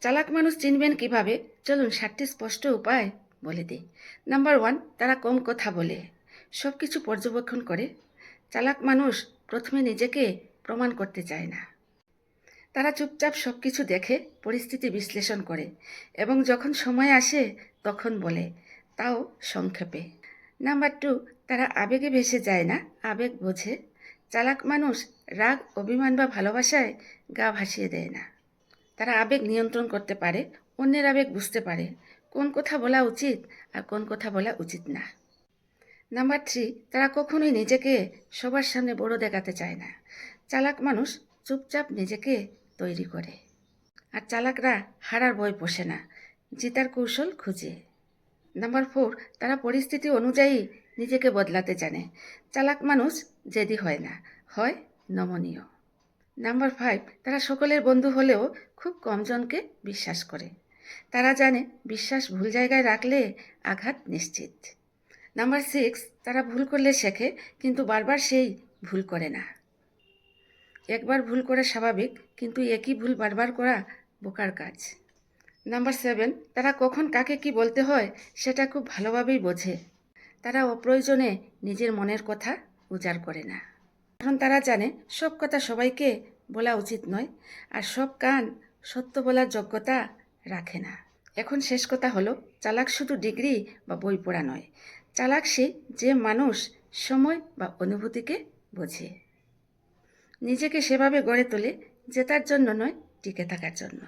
চালাক মানুষ চিনবেন কিভাবে? চলুন 7টি স্পষ্ট উপায় বলে দিই। নাম্বার 1, তারা কম কথা বলে, সব কিছু পর্যবেক্ষণ করে। চালাক মানুষ প্রথমে নিজেকে প্রমাণ করতে চায় না। তারা চুপচাপ সব কিছু দেখে, পরিস্থিতি বিশ্লেষণ করে এবং যখন সময় আসে তখন বলে, তাও সংক্ষেপে। নাম্বার 2, তারা আবেগে ভেসে যায় না, আবেগ বোঝে। চালাক মানুষ রাগ, অভিমান বা ভালোবাসায় গা ভাসিয়ে দেয় না। তারা আবেগ নিয়ন্ত্রণ করতে পারে, অন্যের আবেগ বুঝতে পারে, কোন কথা বলা উচিত আর কোন কথা বলা উচিত না। নাম্বার 3, তারা কখনোই নিজেকে সবার সামনে বড় দেখাতে চায় না। চালাক মানুষ চুপচাপ নিজেকে তৈরি করে। আর চালাকরা হারার ভয় পোষে না, জিতার কৌশল খুঁজে। নাম্বার 4, তারা পরিস্থিতি অনুযায়ী নিজেকে বদলাতে জানে। চালাক মানুষ জেদি হয় না, হয় নমনীয়। নাম্বার 5, তারা সকলের বন্ধু হলেও খুব কমজনকে বিশ্বাস করে। তারা জানে বিশ্বাস ভুল জায়গায় রাখলে আঘাত নিশ্চিত। নাম্বার 6, তারা ভুল করলে শেখে, কিন্তু বারবার সেই ভুল করে না। একবার ভুল করা স্বাভাবিক, কিন্তু একই ভুল বারবার করা বোকার কাজ। নাম্বার 7, তারা কখন কাকে কি বলতে হয় সেটা খুব ভালোভাবেই বোঝে। তারা অপ্রয়োজনে নিজের মনের কথা উজাড় করে না, কারণ তারা জানে সব কথা সবাইকে বলা উচিত নয়, আর সব কান সত্য বলার যোগ্যতা রাখে না। এখন শেষ কথা হলো, চালাক শুধু ডিগ্রি বা বই পড়া নয়। চালাক সে যে মানুষ সময় বা অনুভূতিকে বোঝে, নিজেকে সেভাবে গড়ে তোলে, জেতার জন্য নয়, টিকে থাকার জন্য।